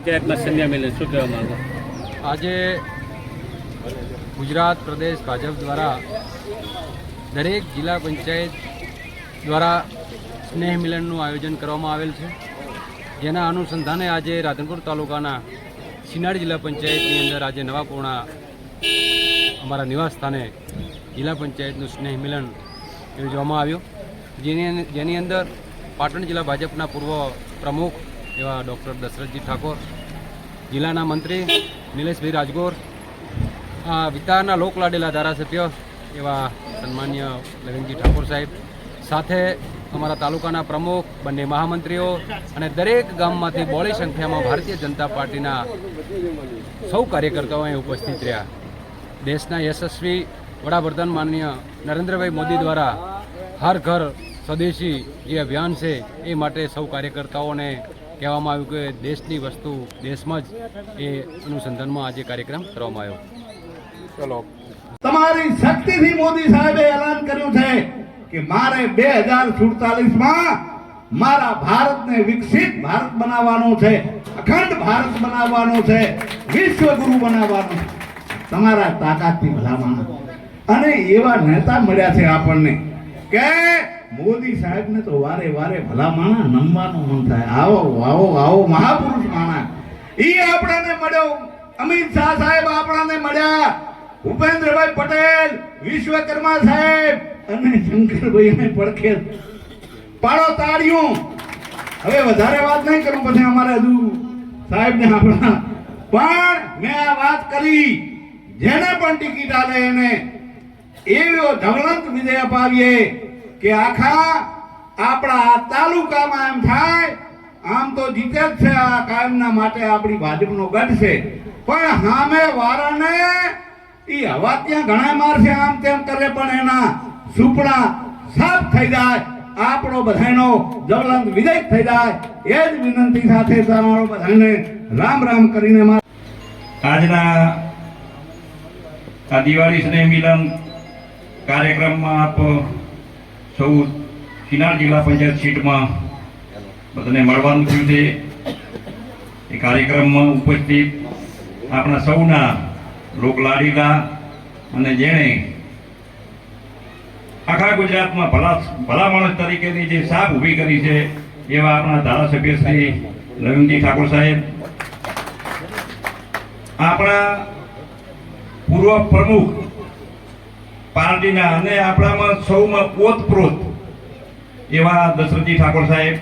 પંચાયતમાં સ્નેહ મિલન શું કહેવા માંગો? આજે ગુજરાત પ્રદેશ ભાજપ દ્વારા દરેક જિલ્લા પંચાયત દ્વારા સ્નેહ મિલનનું આયોજન કરવામાં આવેલ છે, જેના અનુસંધાને આજે રાધનપુર તાલુકાના શિનાળ જિલ્લા પંચાયતની અંદર આજે નવાપુરણા અમારા નિવાસ સ્થાને જિલ્લા પંચાયતનું સ્નેહ મિલન યોજવામાં આવ્યું, જેની અંદર પાટણ જિલ્લા ભાજપના પૂર્વ પ્રમુખ એવા ડૉક્ટર દશરથજી ઠાકોર, જિલ્લાના મંત્રી નિલેશભાઈ રાજગોર, વિસ્તારના લોકલાડેલા ધારાસભ્ય એવા સન્માન્ય લગનજી ઠાકોર સાહેબ, સાથે અમારા તાલુકાના પ્રમુખ, બંને મહામંત્રીઓ અને દરેક ગામમાંથી બહોળી સંખ્યામાં ભારતીય જનતા પાર્ટીના સૌ કાર્યકર્તાઓ અહીં ઉપસ્થિત રહ્યા. દેશના યશસ્વી વડાપ્રધાન માનનીય નરેન્દ્રભાઈ મોદી દ્વારા હર ઘર સ્વદેશી જે અભિયાન છે એ માટે સૌ કાર્યકર્તાઓને કહેવામાં આવ્યું કે દેશની વસ્તુ દેશમાં જ એ અનુસંધાનમાં આજે કાર્યક્રમ કરવામાં આવ્યો. ચલો, તમારી શક્તિથી મોદી સાહેબે એલાન કર્યું છે કે મારે 2047માં મારા ભારતને વિકસિત ભારત બનાવવાનો છે, અખંડ ભારત બનાવવાનો છે, વિશ્વગુરુ બનાવવાનો છે. તમારા તાકાતથી ભલામણ અને એવા નેતા મળ્યા છે આપણને કે મોદી સાહેબને તો વારે વારે ભલામણ નમવાનું મન થાય. આવો આવો આવો મહાપુરુષ માણા ઈ આપણાને મળ્યો. અમિત શાહ સાહેબ આપણાને મળ્યા, ભૂપેન્દ્રભાઈ પટેલ, વિશ્વકર્મા સાહેબ અને શંકરભાઈ પડખે પાડો તાળીઓ. હવે વધારે વાત નહીં કરું, પછી અમારે હજુ સાહેબને આપણા પણ મેં આ વાત કરી, જેને પણ ટિકિટ આલે એને એવો ઢવળંત વિજય અપાવીએ કે આખા આપણા આ તાલુકામાં એમ થાય આમ તો જીતે જ છે, આ કાયમના માટે આપણી ભાજપનો ગઢ છે, પણ સામે વાળાને ઈ હવા ત્યાં ઘણા મારશે, આમ તેમ કરે, પણ એના સુપડા સાફ થઈ જાય, આપણો બધાનો જ્વલંત વિજય થઈ જાય. એ જ વિનંતી સાથે તમારો બધાને રામ રામ કરીને આજના આ દિવાળી સ્નેહ મિલન કાર્યક્રમમાં આપ સૌ શિનાળ જિલ્લા પંચાયત સીટમાં બધાને મળવાનું થયું છે. એ કાર્યક્રમમાં ઉપસ્થિત આપણા સૌના લોકલાડીલા અને જેણે આખા ગુજરાતમાં ભલા માણસ તરીકેની જે છાપ ઊભી કરી છે એવા આપણા ધારાસભ્ય શ્રી લવિંગજી ઠાકોર સાહેબ, આપણા પૂર્વ પ્રમુખ પાર્ટીના અને આપણામાં સૌમાં ઓતપ્રોત એવા દશરથજી ઠાકોર સાહેબ,